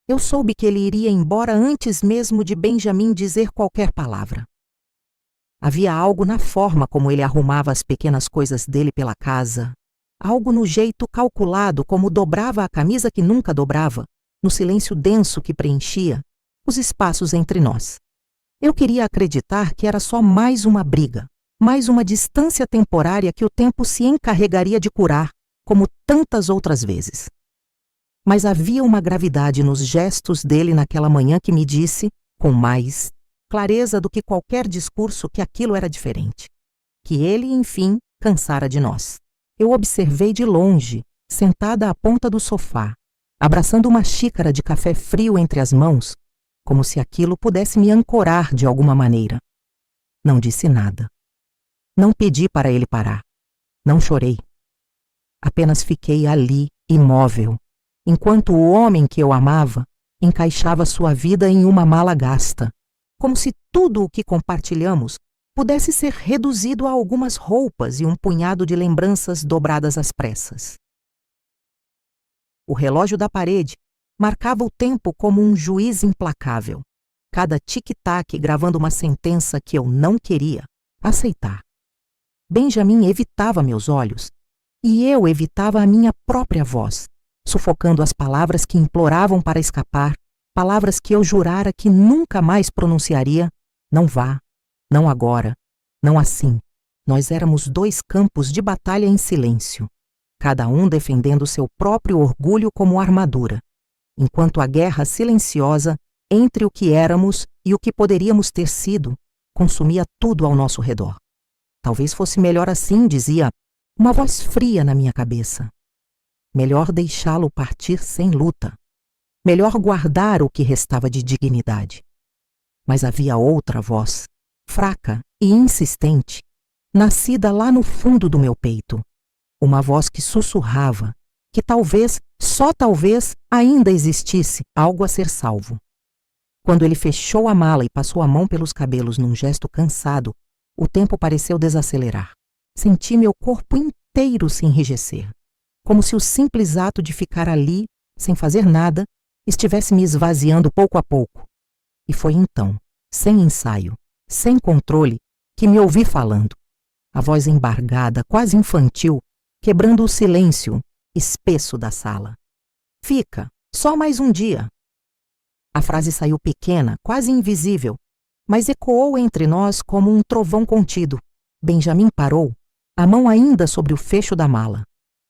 Eu soube que ele iria embora antes mesmo de Benjamin dizer qualquer palavra. Havia algo na forma como ele arrumava as pequenas coisas dele pela casa, algo no jeito calculado como dobrava a camisa que nunca dobrava, no silêncio denso que preenchia os espaços entre nós. Eu queria acreditar que era só mais uma briga, mais uma distância temporária que o tempo se encarregaria de curar, como tantas outras vezes. Mas havia uma gravidade nos gestos dele naquela manhã que me disse, com mais clareza do que qualquer discurso, que aquilo era diferente. Que ele, enfim, cansara de nós. Eu observei de longe, sentada à ponta do sofá, abraçando uma xícara de café frio entre as mãos, como se aquilo pudesse me ancorar de alguma maneira. Não disse nada. Não pedi para ele parar. Não chorei. Apenas fiquei ali, imóvel, enquanto o homem que eu amava encaixava sua vida em uma mala gasta, como se tudo o que compartilhamos pudesse ser reduzido a algumas roupas e um punhado de lembranças dobradas às pressas. O relógio da parede marcava o tempo como um juiz implacável, cada tic-tac gravando uma sentença que eu não queria aceitar. Benjamin evitava meus olhos e eu evitava a minha própria voz, sufocando as palavras que imploravam para escapar, palavras que eu jurara que nunca mais pronunciaria. Não vá, não agora, não assim. Nós éramos dois campos de batalha em silêncio, cada um defendendo seu próprio orgulho como armadura, enquanto a guerra silenciosa entre o que éramos e o que poderíamos ter sido consumia tudo ao nosso redor. Talvez fosse melhor assim, dizia uma voz fria na minha cabeça. Melhor deixá-lo partir sem luta. Melhor guardar o que restava de dignidade. Mas havia outra voz, fraca e insistente, nascida lá no fundo do meu peito. Uma voz que sussurrava que talvez, só talvez, ainda existisse algo a ser salvo. Quando ele fechou a mala e passou a mão pelos cabelos num gesto cansado, o tempo pareceu desacelerar. Senti meu corpo inteiro se enrijecer, como se o simples ato de ficar ali, sem fazer nada, estivesse me esvaziando pouco a pouco. E foi então, sem ensaio, sem controle, que me ouvi falando. A voz embargada, quase infantil, quebrando o silêncio espesso da sala. Fica, só mais um dia. A frase saiu pequena, quase invisível, mas ecoou entre nós como um trovão contido. Benjamin parou, a mão ainda sobre o fecho da mala,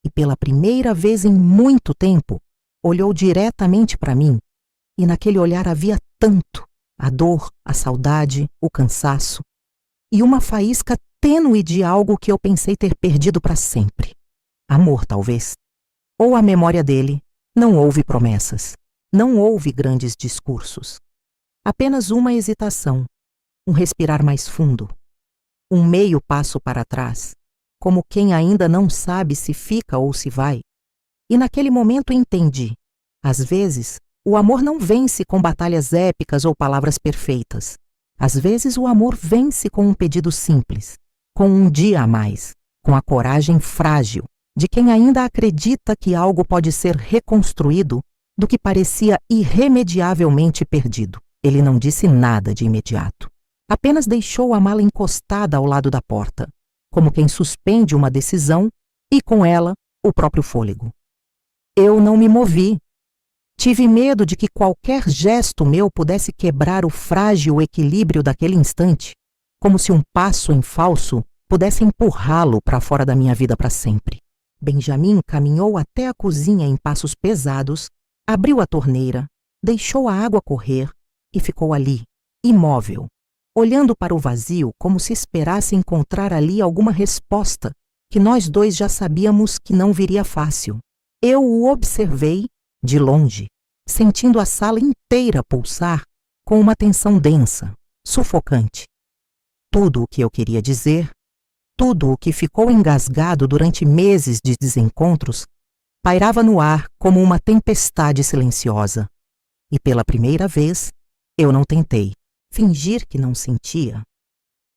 e pela primeira vez em muito tempo, olhou diretamente para mim, e naquele olhar havia tanto, a dor, a saudade, o cansaço, e uma faísca tênue de algo que eu pensei ter perdido para sempre. Amor, talvez. Ou a memória dele. Não houve promessas. Não houve grandes discursos. Apenas uma hesitação, um respirar mais fundo, um meio passo para trás, como quem ainda não sabe se fica ou se vai. E naquele momento entendi. Às vezes, o amor não vence com batalhas épicas ou palavras perfeitas. Às vezes o amor vence com um pedido simples, com um dia a mais, com a coragem frágil de quem ainda acredita que algo pode ser reconstruído do que parecia irremediavelmente perdido. Ele não disse nada de imediato. Apenas deixou a mala encostada ao lado da porta, como quem suspende uma decisão e, com ela, o próprio fôlego. Eu não me movi. Tive medo de que qualquer gesto meu pudesse quebrar o frágil equilíbrio daquele instante, como se um passo em falso pudesse empurrá-lo para fora da minha vida para sempre. Benjamin caminhou até a cozinha em passos pesados, abriu a torneira, deixou a água correr e ficou ali, imóvel, olhando para o vazio como se esperasse encontrar ali alguma resposta que nós dois já sabíamos que não viria fácil. Eu o observei de longe, sentindo a sala inteira pulsar com uma tensão densa, sufocante. Tudo o que eu queria dizer, tudo o que ficou engasgado durante meses de desencontros, pairava no ar como uma tempestade silenciosa. E pela primeira vez, eu não tentei fingir que não sentia.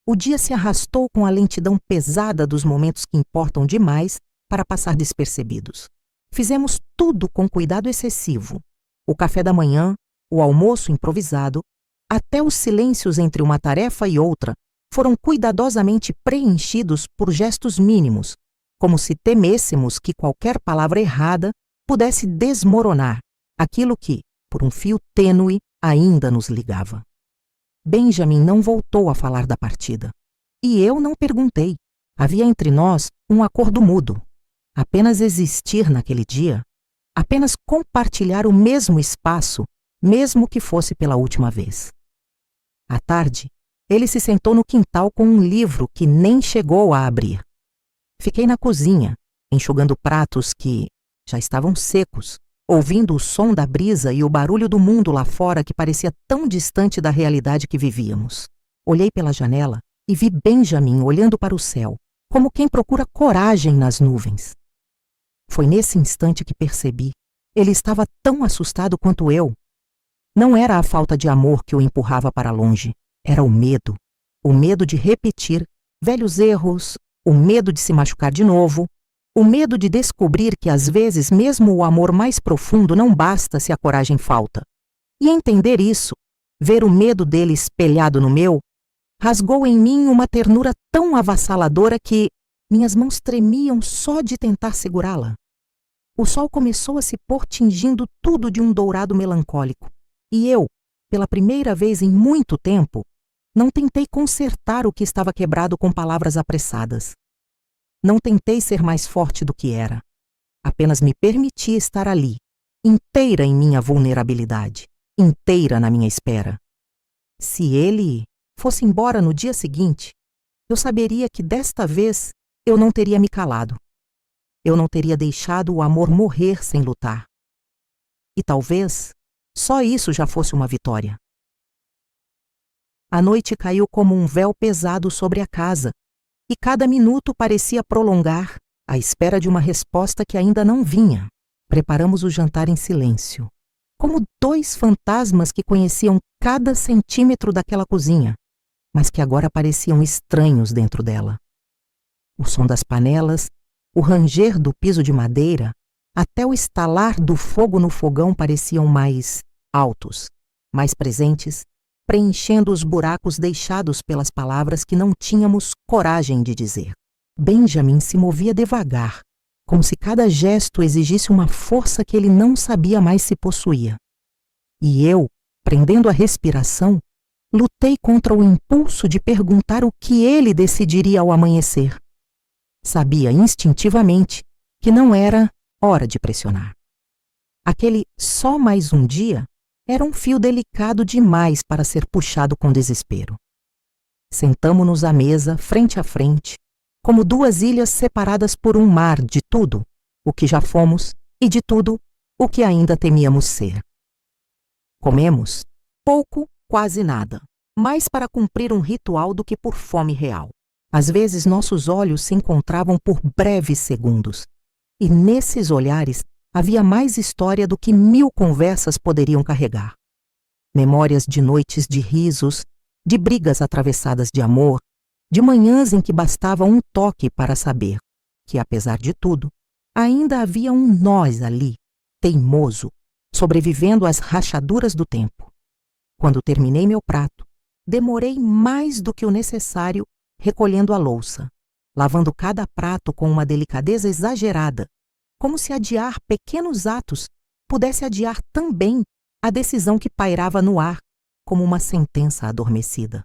O dia se arrastou com a lentidão pesada dos momentos que importam demais para passar despercebidos. Fizemos tudo com cuidado excessivo. O café da manhã, o almoço improvisado, até os silêncios entre uma tarefa e outra foram cuidadosamente preenchidos por gestos mínimos, como se temêssemos que qualquer palavra errada pudesse desmoronar aquilo que, por um fio tênue, ainda nos ligava. Benjamin não voltou a falar da partida. E eu não perguntei. Havia entre nós um acordo mútuo. Apenas existir naquele dia, apenas compartilhar o mesmo espaço, mesmo que fosse pela última vez. À tarde, ele se sentou no quintal com um livro que nem chegou a abrir. Fiquei na cozinha, enxugando pratos que já estavam secos, ouvindo o som da brisa e o barulho do mundo lá fora que parecia tão distante da realidade que vivíamos. Olhei pela janela e vi Benjamin olhando para o céu, como quem procura coragem nas nuvens. Foi nesse instante que percebi. Ele estava tão assustado quanto eu. Não era a falta de amor que o empurrava para longe, era o medo de repetir velhos erros, o medo de se machucar de novo, o medo de descobrir que às vezes mesmo o amor mais profundo não basta se a coragem falta. E entender isso, ver o medo dele espelhado no meu, rasgou em mim uma ternura tão avassaladora que minhas mãos tremiam só de tentar segurá-la. O sol começou a se pôr tingindo tudo de um dourado melancólico, e eu, pela primeira vez em muito tempo, não tentei consertar o que estava quebrado com palavras apressadas. Não tentei ser mais forte do que era. Apenas me permiti estar ali, inteira em minha vulnerabilidade, inteira na minha espera. Se ele fosse embora no dia seguinte, eu saberia que desta vez eu não teria me calado. Eu não teria deixado o amor morrer sem lutar. E talvez só isso já fosse uma vitória. A noite caiu como um véu pesado sobre a casa, e cada minuto parecia prolongar, à espera de uma resposta que ainda não vinha. Preparamos o jantar em silêncio, como dois fantasmas que conheciam cada centímetro daquela cozinha, mas que agora pareciam estranhos dentro dela. O som das panelas, o ranger do piso de madeira, até o estalar do fogo no fogão pareciam mais altos, mais presentes, preenchendo os buracos deixados pelas palavras que não tínhamos coragem de dizer. Benjamin se movia devagar, como se cada gesto exigisse uma força que ele não sabia mais se possuía. E eu, prendendo a respiração, lutei contra o impulso de perguntar o que ele decidiria ao amanhecer. Sabia instintivamente que não era hora de pressionar. Aquele só mais um dia era um fio delicado demais para ser puxado com desespero. Sentamo-nos à mesa, frente a frente, como duas ilhas separadas por um mar de tudo o que já fomos e de tudo o que ainda temíamos ser. Comemos pouco, quase nada, mais para cumprir um ritual do que por fome real. Às vezes nossos olhos se encontravam por breves segundos, e nesses olhares havia mais história do que 1000 conversas poderiam carregar. Memórias de noites de risos, de brigas atravessadas de amor, de manhãs em que bastava um toque para saber que, apesar de tudo, ainda havia um nós ali, teimoso, sobrevivendo às rachaduras do tempo. Quando terminei meu prato, demorei mais do que o necessário recolhendo a louça, lavando cada prato com uma delicadeza exagerada, como se adiar pequenos atos pudesse adiar também a decisão que pairava no ar, como uma sentença adormecida.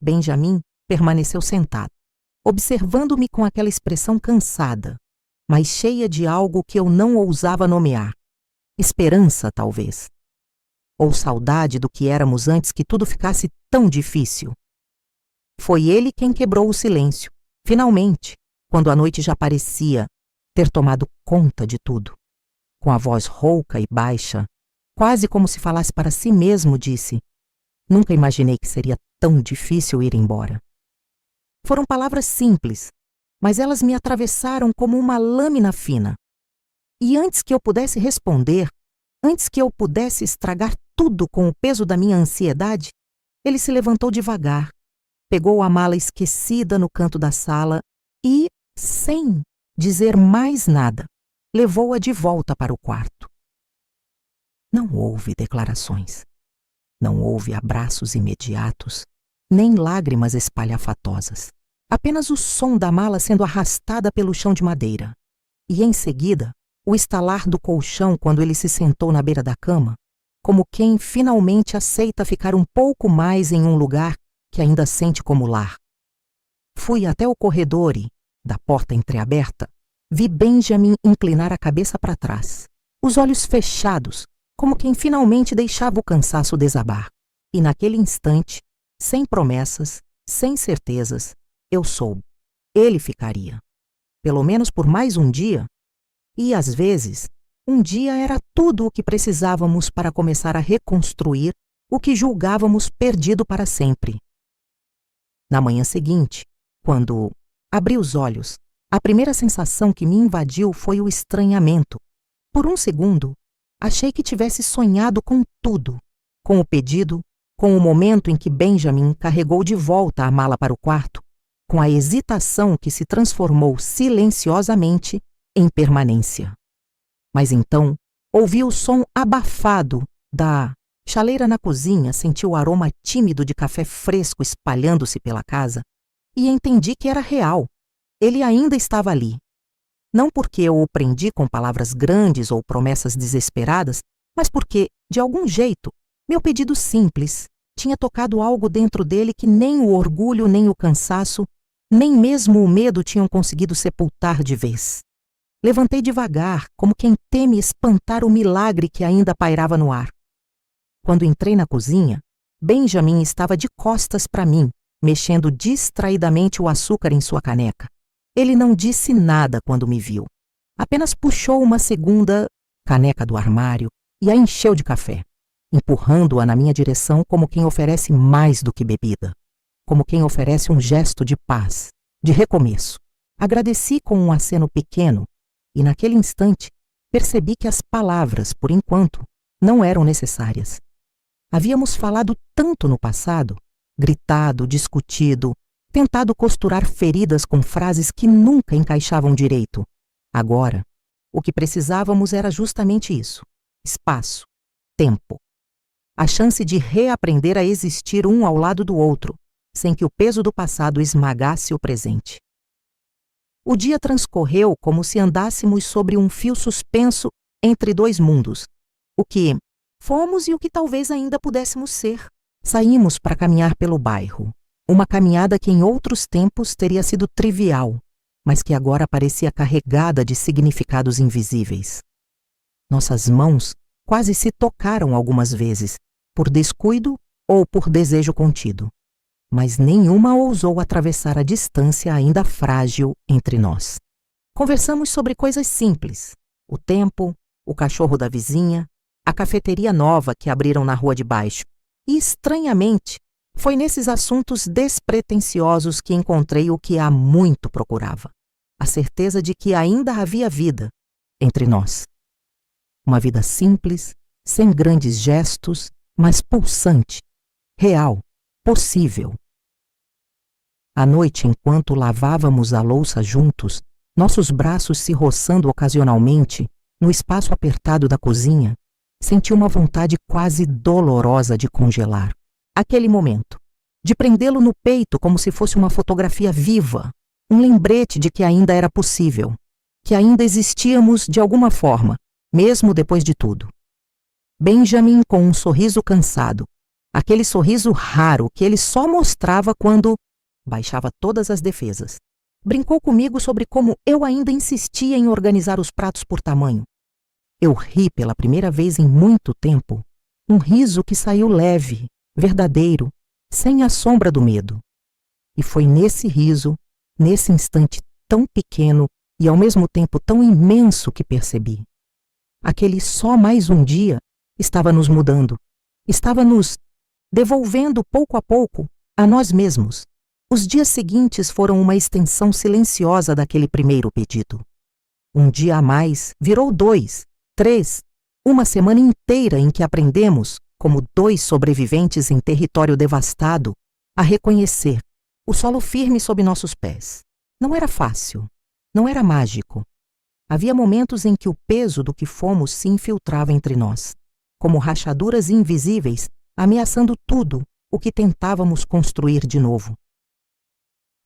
Benjamin permaneceu sentado, observando-me com aquela expressão cansada, mas cheia de algo que eu não ousava nomear. Esperança, talvez. Ou saudade do que éramos antes que tudo ficasse tão difícil. Foi ele quem quebrou o silêncio, finalmente, quando a noite já parecia ter tomado conta de tudo. Com a voz rouca e baixa, quase como se falasse para si mesmo, disse: "Nunca imaginei que seria tão difícil ir embora." Foram palavras simples, mas elas me atravessaram como uma lâmina fina. E antes que eu pudesse responder, antes que eu pudesse estragar tudo com o peso da minha ansiedade, ele se levantou devagar, pegou a mala esquecida no canto da sala e, sem dizer mais nada, levou-a de volta para o quarto. Não houve declarações. Não houve abraços imediatos, nem lágrimas espalhafatosas. Apenas o som da mala sendo arrastada pelo chão de madeira. E, em seguida, o estalar do colchão quando ele se sentou na beira da cama, como quem finalmente aceita ficar um pouco mais em um lugar que ainda sente como lar. Fui até o corredor e, da porta entreaberta, vi Benjamin inclinar a cabeça para trás, os olhos fechados, como quem finalmente deixava o cansaço desabar. E naquele instante, sem promessas, sem certezas, eu soube. Ele ficaria. Pelo menos por mais um dia. E, às vezes, um dia era tudo o que precisávamos para começar a reconstruir o que julgávamos perdido para sempre. Na manhã seguinte, quando abri os olhos, a primeira sensação que me invadiu foi o estranhamento. Por um segundo, achei que tivesse sonhado com tudo, com o pedido, com o momento em que Benjamin carregou de volta a mala para o quarto, com a hesitação que se transformou silenciosamente em permanência. Mas então, ouvi o som abafado da chaleira na cozinha, senti o aroma tímido de café fresco espalhando-se pela casa e entendi que era real. Ele ainda estava ali. Não porque eu o prendi com palavras grandes ou promessas desesperadas, mas porque, de algum jeito, meu pedido simples tinha tocado algo dentro dele que nem o orgulho, nem o cansaço, nem mesmo o medo tinham conseguido sepultar de vez. Levantei devagar, como quem teme espantar o milagre que ainda pairava no ar. Quando entrei na cozinha, Benjamin estava de costas para mim, mexendo distraidamente o açúcar em sua caneca. Ele não disse nada quando me viu. Apenas puxou uma segunda caneca do armário e a encheu de café, empurrando-a na minha direção como quem oferece mais do que bebida, como quem oferece um gesto de paz, de recomeço. Agradeci com um aceno pequeno e, naquele instante, percebi que as palavras, por enquanto, não eram necessárias. Havíamos falado tanto no passado, gritado, discutido, tentado costurar feridas com frases que nunca encaixavam direito. Agora, o que precisávamos era justamente isso: espaço, tempo. A chance de reaprender a existir um ao lado do outro, sem que o peso do passado esmagasse o presente. O dia transcorreu como se andássemos sobre um fio suspenso entre dois mundos. O que fomos e o que talvez ainda pudéssemos ser. Saímos para caminhar pelo bairro. Uma caminhada que em outros tempos teria sido trivial, mas que agora parecia carregada de significados invisíveis. Nossas mãos quase se tocaram algumas vezes, por descuido ou por desejo contido. Mas nenhuma ousou atravessar a distância ainda frágil entre nós. Conversamos sobre coisas simples: o tempo, o cachorro da vizinha, a cafeteria nova que abriram na rua de baixo. E, estranhamente, foi nesses assuntos despretensiosos que encontrei o que há muito procurava: a certeza de que ainda havia vida entre nós. Uma vida simples, sem grandes gestos, mas pulsante, real, possível. À noite, enquanto lavávamos a louça juntos, nossos braços se roçando ocasionalmente, no espaço apertado da cozinha, senti uma vontade quase dolorosa de congelar. Aquele momento, de prendê-lo no peito como se fosse uma fotografia viva, um lembrete de que ainda era possível, que ainda existíamos de alguma forma, mesmo depois de tudo. Benjamin com um sorriso cansado, aquele sorriso raro que ele só mostrava quando baixava todas as defesas. Brincou comigo sobre como eu ainda insistia em organizar os pratos por tamanho. Eu ri pela primeira vez em muito tempo, um riso que saiu leve, verdadeiro, sem a sombra do medo. E foi nesse riso, nesse instante tão pequeno e ao mesmo tempo tão imenso que percebi. Aquele só mais um dia estava nos mudando, estava nos devolvendo pouco a pouco a nós mesmos. Os dias seguintes foram uma extensão silenciosa daquele primeiro pedido. Um dia a mais virou 2, 3, uma semana inteira em que aprendemos, como 2 sobreviventes em território devastado, a reconhecer o solo firme sob nossos pés. Não era fácil, não era mágico. Havia momentos em que o peso do que fomos se infiltrava entre nós. como rachaduras invisíveis, ameaçando tudo o que tentávamos construir de novo.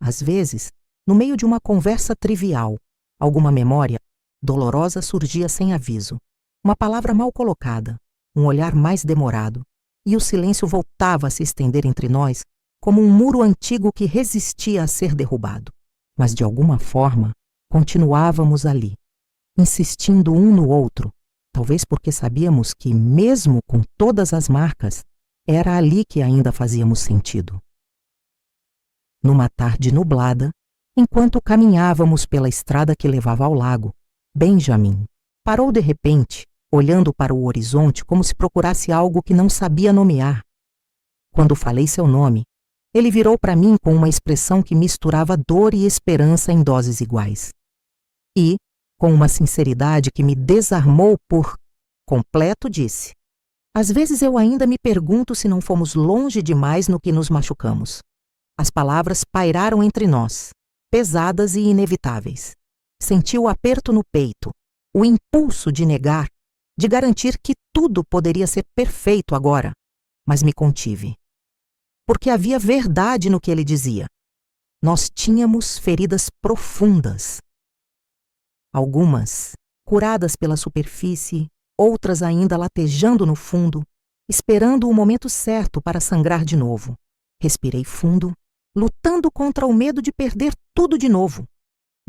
Às vezes, no meio de uma conversa trivial, alguma memória dolorosa surgia sem aviso, uma palavra mal colocada, um olhar mais demorado, e o silêncio voltava a se estender entre nós como um muro antigo que resistia a ser derrubado. Mas, de alguma forma, continuávamos ali, insistindo um no outro, talvez porque sabíamos que, mesmo com todas as marcas, era ali que ainda fazíamos sentido. Numa tarde nublada, enquanto caminhávamos pela estrada que levava ao lago, Benjamin parou de repente, olhando para o horizonte como se procurasse algo que não sabia nomear. Quando falei seu nome, ele virou para mim com uma expressão que misturava dor e esperança em doses iguais. E, com uma sinceridade que me desarmou por completo, disse: "Às vezes eu ainda me pergunto se não fomos longe demais no que nos machucamos." As palavras pairaram entre nós, pesadas e inevitáveis. Senti o aperto no peito, o impulso de negar, de garantir que tudo poderia ser perfeito agora, mas me contive. Porque havia verdade no que ele dizia. Nós tínhamos feridas profundas. Algumas curadas pela superfície, outras ainda latejando no fundo, esperando o momento certo para sangrar de novo. Respirei fundo, lutando contra o medo de perder tudo de novo.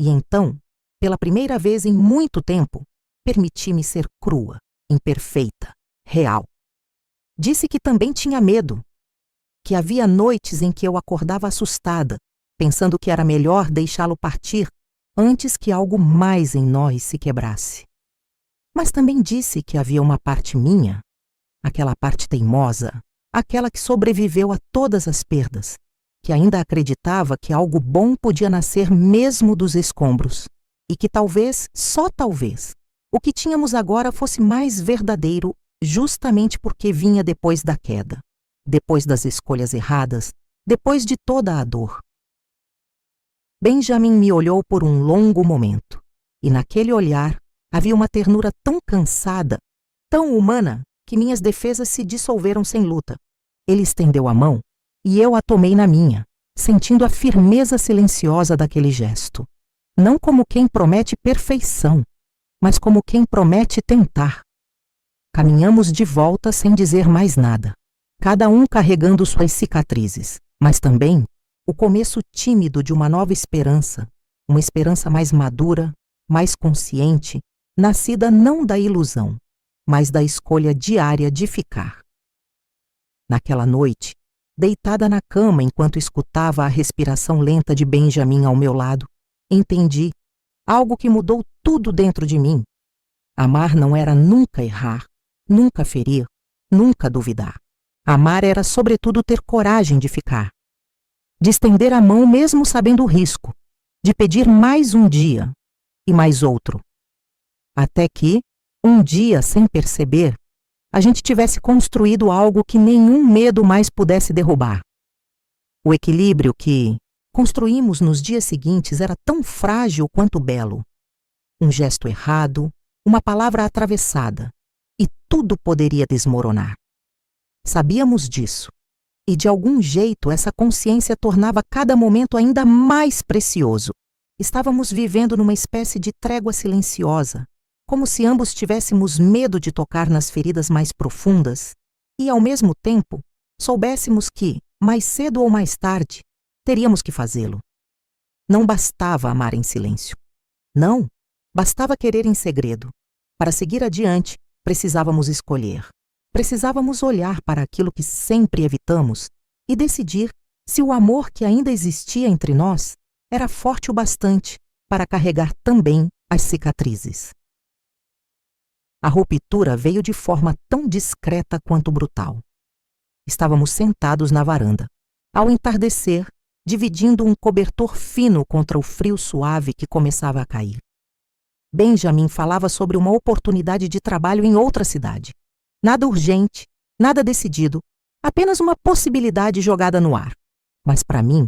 E então, pela primeira vez em muito tempo, permiti-me ser crua, imperfeita, real. Disse que também tinha medo, que havia noites em que eu acordava assustada, pensando que era melhor deixá-lo partir antes que algo mais em nós se quebrasse. Mas também disse que havia uma parte minha, aquela parte teimosa, aquela que sobreviveu a todas as perdas, que ainda acreditava que algo bom podia nascer mesmo dos escombros, e que talvez, só talvez, o que tínhamos agora fosse mais verdadeiro justamente porque vinha depois da queda, depois das escolhas erradas, depois de toda a dor. Benjamin me olhou por um longo momento, e naquele olhar havia uma ternura tão cansada, tão humana, que minhas defesas se dissolveram sem luta. Ele estendeu a mão, e eu a tomei na minha, sentindo a firmeza silenciosa daquele gesto. Não como quem promete perfeição, mas como quem promete tentar. Caminhamos de volta sem dizer mais nada, cada um carregando suas cicatrizes, mas também o começo tímido de uma nova esperança, uma esperança mais madura, mais consciente, nascida não da ilusão, mas da escolha diária de ficar. Naquela noite, deitada na cama enquanto escutava a respiração lenta de Benjamin ao meu lado, entendi algo que mudou tudo dentro de mim. Amar não era nunca errar, nunca ferir, nunca duvidar. Amar era, sobretudo, ter coragem de ficar, de estender a mão mesmo sabendo o risco, de pedir mais um dia e mais outro. Até que, um dia, sem perceber, a gente tivesse construído algo que nenhum medo mais pudesse derrubar. O equilíbrio que construímos nos dias seguintes era tão frágil quanto belo. Um gesto errado, uma palavra atravessada, e tudo poderia desmoronar. Sabíamos disso, e de algum jeito essa consciência tornava cada momento ainda mais precioso. Estávamos vivendo numa espécie de trégua silenciosa, como se ambos tivéssemos medo de tocar nas feridas mais profundas e, ao mesmo tempo, soubéssemos que, mais cedo ou mais tarde, teríamos que fazê-lo. Não bastava amar em silêncio. Não, bastava querer em segredo. Para seguir adiante, precisávamos escolher. Precisávamos olhar para aquilo que sempre evitamos e decidir se o amor que ainda existia entre nós era forte o bastante para carregar também as cicatrizes. A ruptura veio de forma tão discreta quanto brutal. Estávamos sentados na varanda, ao entardecer, dividindo um cobertor fino contra o frio suave que começava a cair. Benjamin falava sobre uma oportunidade de trabalho em outra cidade. Nada urgente, nada decidido, apenas uma possibilidade jogada no ar. Mas para mim,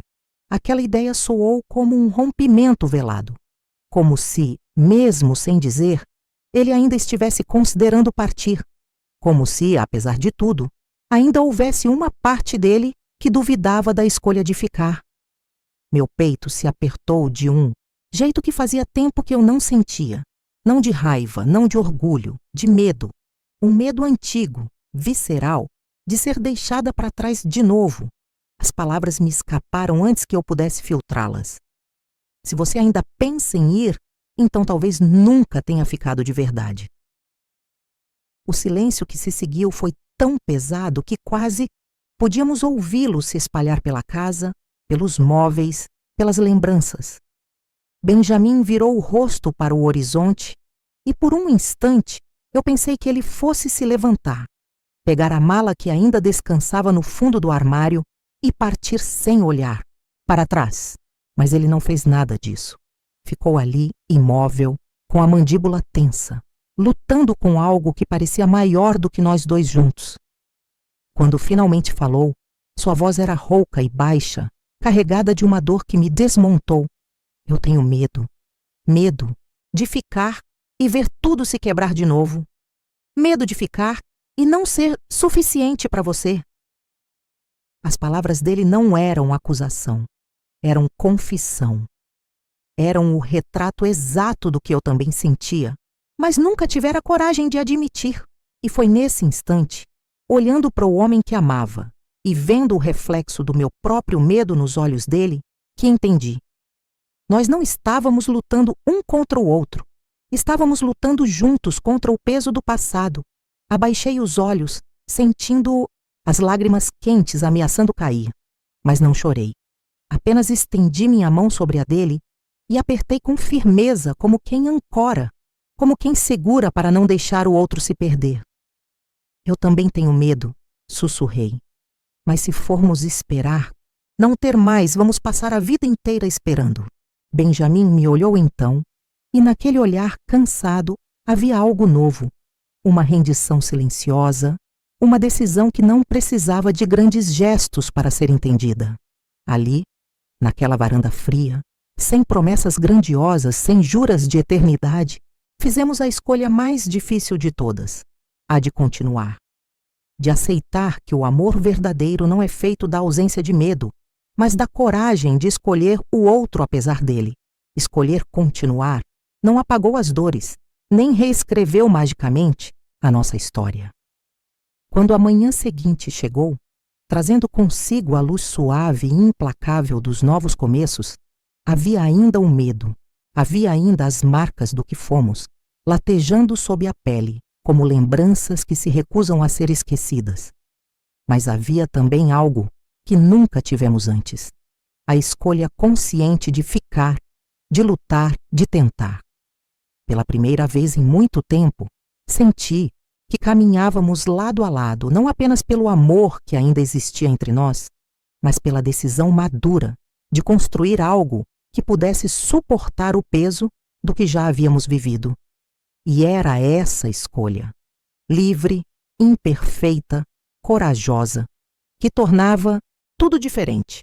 aquela ideia soou como um rompimento velado, como se, mesmo sem dizer, ele ainda estivesse considerando partir, como se, apesar de tudo, ainda houvesse uma parte dele que duvidava da escolha de ficar. Meu peito se apertou de um jeito que fazia tempo que eu não sentia. Não de raiva, não de orgulho, de medo. Um medo antigo, visceral, de ser deixada para trás de novo. As palavras me escaparam antes que eu pudesse filtrá-las. Se você ainda pensa em ir, então talvez nunca tenha ficado de verdade. O silêncio que se seguiu foi tão pesado que quase podíamos ouvi-lo se espalhar pela casa, pelos móveis, pelas lembranças. Benjamin virou o rosto para o horizonte e por um instante eu pensei que ele fosse se levantar, pegar a mala que ainda descansava no fundo do armário e partir sem olhar, para trás. Mas ele não fez nada disso. Ficou ali, imóvel, com a mandíbula tensa, lutando com algo que parecia maior do que nós dois juntos. Quando finalmente falou, sua voz era rouca e baixa, carregada de uma dor que me desmontou. Eu tenho medo. Medo de ficar e ver tudo se quebrar de novo. Medo de ficar e não ser suficiente para você. As palavras dele não eram acusação, eram confissão. Eram o retrato exato do que eu também sentia, mas nunca tivera coragem de admitir. E foi nesse instante, olhando para o homem que amava e vendo o reflexo do meu próprio medo nos olhos dele, que entendi. Nós não estávamos lutando um contra o outro. Estávamos lutando juntos contra o peso do passado. Abaixei os olhos, sentindo as lágrimas quentes ameaçando cair. Mas não chorei. Apenas estendi minha mão sobre a dele e apertei com firmeza, como quem ancora, como quem segura para não deixar o outro se perder. Eu também tenho medo, sussurrei. Mas se formos esperar, não ter mais, vamos passar a vida inteira esperando. Benjamin me olhou então, e naquele olhar cansado havia algo novo, uma rendição silenciosa, uma decisão que não precisava de grandes gestos para ser entendida. Ali, naquela varanda fria, sem promessas grandiosas, sem juras de eternidade, fizemos a escolha mais difícil de todas, a de continuar. De aceitar que o amor verdadeiro não é feito da ausência de medo, mas da coragem de escolher o outro apesar dele. Escolher continuar não apagou as dores, nem reescreveu magicamente a nossa história. Quando a manhã seguinte chegou, trazendo consigo a luz suave e implacável dos novos começos, havia ainda o medo, havia ainda as marcas do que fomos, latejando sob a pele, como lembranças que se recusam a ser esquecidas. Mas havia também algo que nunca tivemos antes, a escolha consciente de ficar, de lutar, de tentar. Pela primeira vez em muito tempo, senti que caminhávamos lado a lado, não apenas pelo amor que ainda existia entre nós, mas pela decisão madura de construir algo que pudesse suportar o peso do que já havíamos vivido. E era essa escolha, livre, imperfeita, corajosa, que tornava tudo diferente.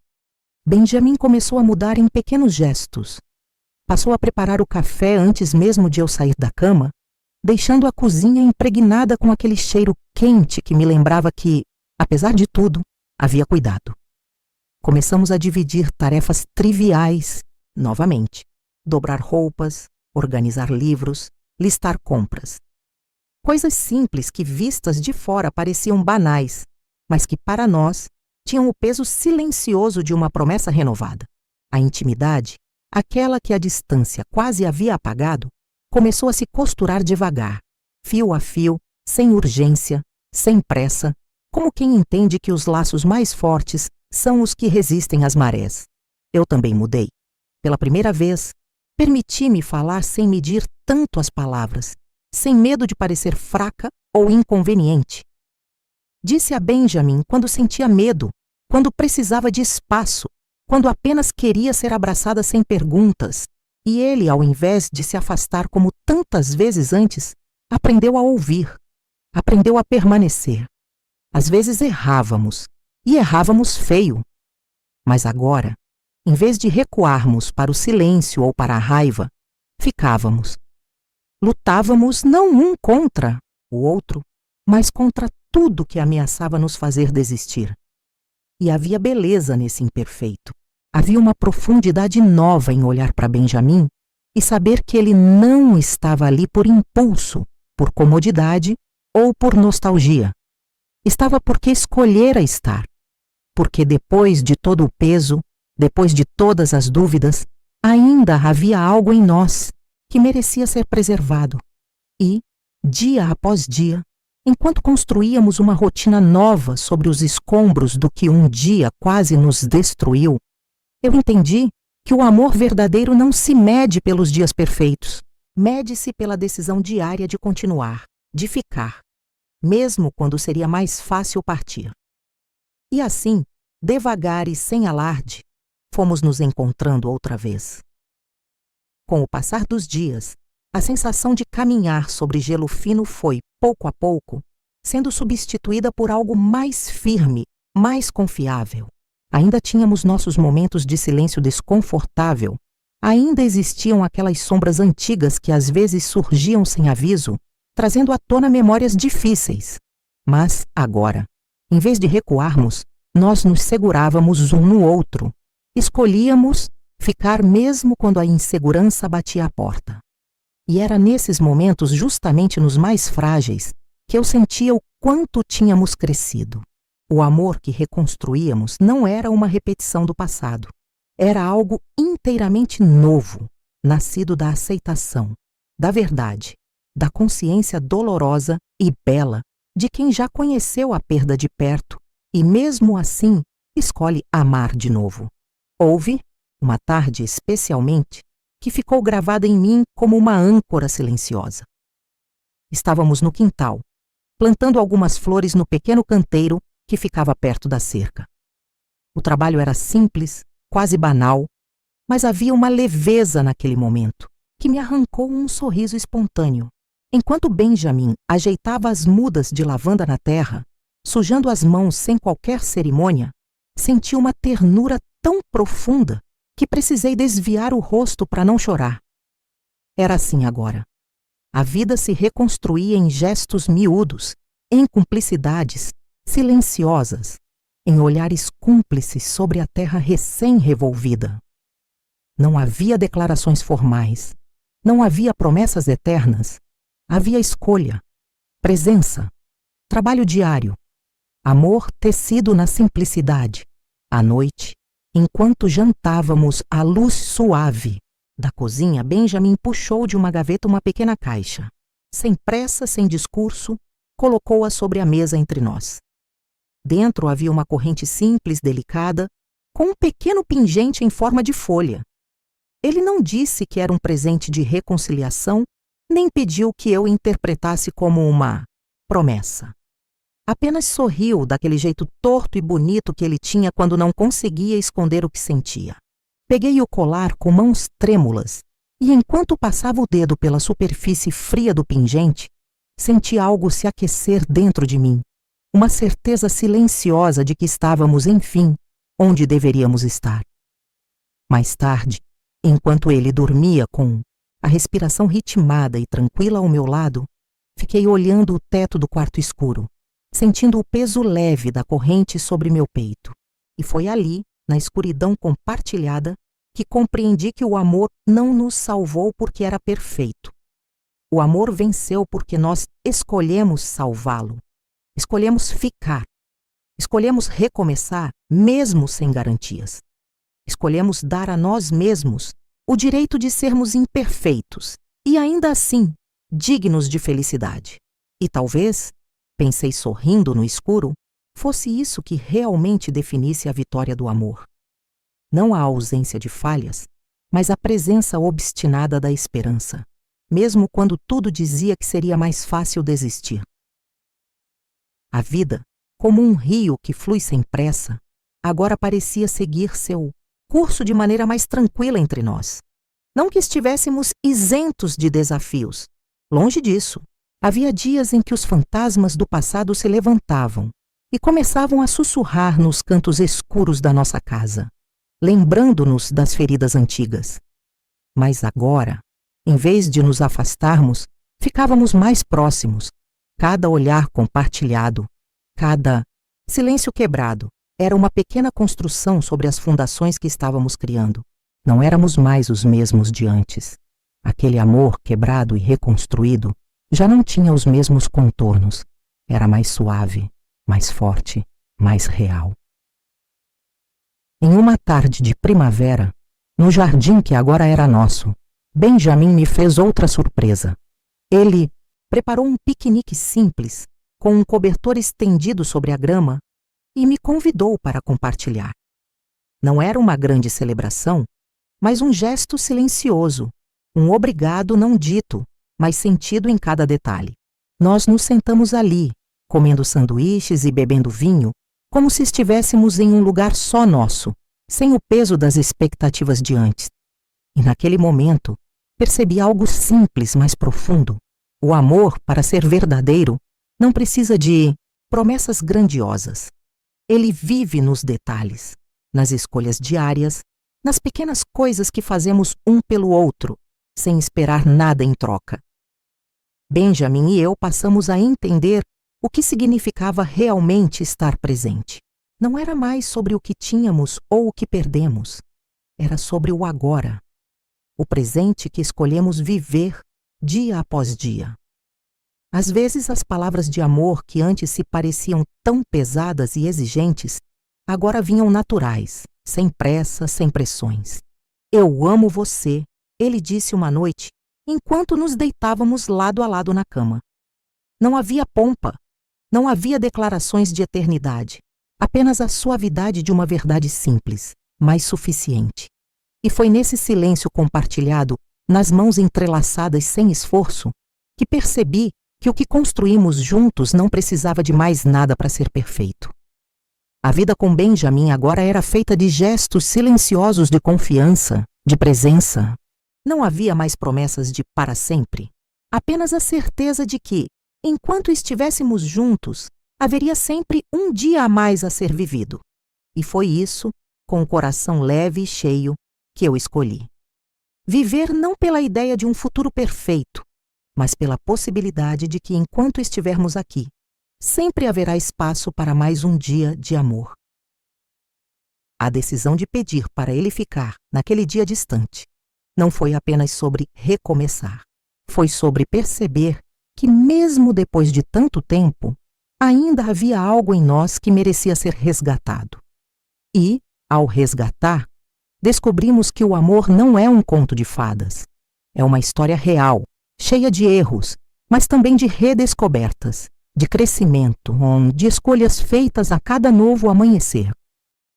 Benjamin começou a mudar em pequenos gestos. Passou a preparar o café antes mesmo de eu sair da cama, deixando a cozinha impregnada com aquele cheiro quente que me lembrava que, apesar de tudo, havia cuidado. Começamos a dividir tarefas triviais, novamente. Dobrar roupas, organizar livros, listar compras. Coisas simples que vistas de fora pareciam banais, mas que para nós tinham o peso silencioso de uma promessa renovada. A intimidade, aquela que a distância quase havia apagado, começou a se costurar devagar, fio a fio, sem urgência, sem pressa, como quem entende que os laços mais fortes são os que resistem às marés. Eu também mudei. Pela primeira vez, permiti-me falar sem medir tanto as palavras, sem medo de parecer fraca ou inconveniente. Disse a Benjamin quando sentia medo, quando precisava de espaço, quando apenas queria ser abraçada sem perguntas, e ele, ao invés de se afastar como tantas vezes antes, aprendeu a ouvir, aprendeu a permanecer. Às vezes errávamos, e errávamos feio. Mas agora, em vez de recuarmos para o silêncio ou para a raiva, ficávamos. Lutávamos não um contra o outro, mas contra tudo que ameaçava nos fazer desistir. E havia beleza nesse imperfeito. Havia uma profundidade nova em olhar para Benjamin e saber que ele não estava ali por impulso, por comodidade ou por nostalgia. Estava porque escolhera estar. Porque depois de todo o peso, depois de todas as dúvidas, ainda havia algo em nós que merecia ser preservado. E, dia após dia, enquanto construíamos uma rotina nova sobre os escombros do que um dia quase nos destruiu, eu entendi que o amor verdadeiro não se mede pelos dias perfeitos. Mede-se pela decisão diária de continuar, de ficar, mesmo quando seria mais fácil partir. E assim, devagar e sem alarde, fomos nos encontrando outra vez. Com o passar dos dias, a sensação de caminhar sobre gelo fino foi, pouco a pouco, sendo substituída por algo mais firme, mais confiável. Ainda tínhamos nossos momentos de silêncio desconfortável, ainda existiam aquelas sombras antigas que às vezes surgiam sem aviso, trazendo à tona memórias difíceis. Mas, agora, em vez de recuarmos, nós nos segurávamos um no outro. Escolhíamos ficar mesmo quando a insegurança batia à porta. E era nesses momentos, justamente nos mais frágeis, que eu sentia o quanto tínhamos crescido. O amor que reconstruíamos não era uma repetição do passado. Era algo inteiramente novo, nascido da aceitação, da verdade, da consciência dolorosa e bela de quem já conheceu a perda de perto e, mesmo assim, escolhe amar de novo. Houve, uma tarde especialmente, que ficou gravada em mim como uma âncora silenciosa. Estávamos no quintal, plantando algumas flores no pequeno canteiro que ficava perto da cerca. O trabalho era simples, quase banal, mas havia uma leveza naquele momento que me arrancou um sorriso espontâneo. Enquanto Benjamin ajeitava as mudas de lavanda na terra, sujando as mãos sem qualquer cerimônia, senti uma ternura tão profunda que precisei desviar o rosto para não chorar. Era assim agora. A vida se reconstruía em gestos miúdos, em cumplicidades silenciosas, em olhares cúmplices sobre a terra recém-revolvida. Não havia declarações formais, não havia promessas eternas, havia escolha, presença, trabalho diário, amor tecido na simplicidade. À noite, enquanto jantávamos à luz suave da cozinha, Benjamin puxou de uma gaveta uma pequena caixa. Sem pressa, sem discurso, colocou-a sobre a mesa entre nós. Dentro havia uma corrente simples, delicada, com um pequeno pingente em forma de folha. Ele não disse que era um presente de reconciliação, nem pediu que eu interpretasse como uma promessa. Apenas sorriu daquele jeito torto e bonito que ele tinha quando não conseguia esconder o que sentia. Peguei o colar com mãos trêmulas e, enquanto passava o dedo pela superfície fria do pingente, senti algo se aquecer dentro de mim, uma certeza silenciosa de que estávamos, enfim, onde deveríamos estar. Mais tarde, enquanto ele dormia com a respiração ritmada e tranquila ao meu lado, fiquei olhando o teto do quarto escuro, sentindo o peso leve da corrente sobre meu peito. E foi ali, na escuridão compartilhada, que compreendi que o amor não nos salvou porque era perfeito. O amor venceu porque nós escolhemos salvá-lo. Escolhemos ficar. Escolhemos recomeçar, mesmo sem garantias. Escolhemos dar a nós mesmos o direito de sermos imperfeitos e, ainda assim, dignos de felicidade. E talvez, pensei sorrindo no escuro, fosse isso que realmente definisse a vitória do amor. Não a ausência de falhas, mas a presença obstinada da esperança, mesmo quando tudo dizia que seria mais fácil desistir. A vida, como um rio que flui sem pressa, agora parecia seguir seu curso de maneira mais tranquila entre nós. Não que estivéssemos isentos de desafios. Longe disso. Havia dias em que os fantasmas do passado se levantavam e começavam a sussurrar nos cantos escuros da nossa casa, lembrando-nos das feridas antigas. Mas agora, em vez de nos afastarmos, ficávamos mais próximos, cada olhar compartilhado, cada silêncio quebrado, era uma pequena construção sobre as fundações que estávamos criando. Não éramos mais os mesmos de antes. Aquele amor quebrado e reconstruído já não tinha os mesmos contornos. Era mais suave, mais forte, mais real. Em uma tarde de primavera, no jardim que agora era nosso, Benjamin me fez outra surpresa. Ele preparou um piquenique simples, com um cobertor estendido sobre a grama, e me convidou para compartilhar. Não era uma grande celebração, mas um gesto silencioso, um obrigado não dito, mas sentido em cada detalhe. Nós nos sentamos ali, comendo sanduíches e bebendo vinho, como se estivéssemos em um lugar só nosso, sem o peso das expectativas de antes. E naquele momento, percebi algo simples, mas profundo. O amor, para ser verdadeiro, não precisa de promessas grandiosas. Ele vive nos detalhes, nas escolhas diárias, nas pequenas coisas que fazemos um pelo outro, sem esperar nada em troca. Benjamin e eu passamos a entender o que significava realmente estar presente. Não era mais sobre o que tínhamos ou o que perdemos. Era sobre o agora, o presente que escolhemos viver dia após dia. Às vezes, as palavras de amor que antes se pareciam tão pesadas e exigentes, agora vinham naturais, sem pressa, sem pressões. Eu amo você, ele disse uma noite, enquanto nos deitávamos lado a lado na cama. Não havia pompa, não havia declarações de eternidade, apenas a suavidade de uma verdade simples, mas suficiente. E foi nesse silêncio compartilhado, nas mãos entrelaçadas sem esforço, que percebi que o que construímos juntos não precisava de mais nada para ser perfeito. A vida com Benjamin agora era feita de gestos silenciosos de confiança, de presença. Não havia mais promessas de para sempre, apenas a certeza de que, enquanto estivéssemos juntos, haveria sempre um dia a mais a ser vivido. E foi isso, com o coração leve e cheio, que eu escolhi. Viver não pela ideia de um futuro perfeito, mas pela possibilidade de que, enquanto estivermos aqui, sempre haverá espaço para mais um dia de amor. A decisão de pedir para ele ficar naquele dia distante não foi apenas sobre recomeçar. Foi sobre perceber que, mesmo depois de tanto tempo, ainda havia algo em nós que merecia ser resgatado. E, ao resgatar, descobrimos que o amor não é um conto de fadas. É uma história real, cheia de erros, mas também de redescobertas, de crescimento, de escolhas feitas a cada novo amanhecer.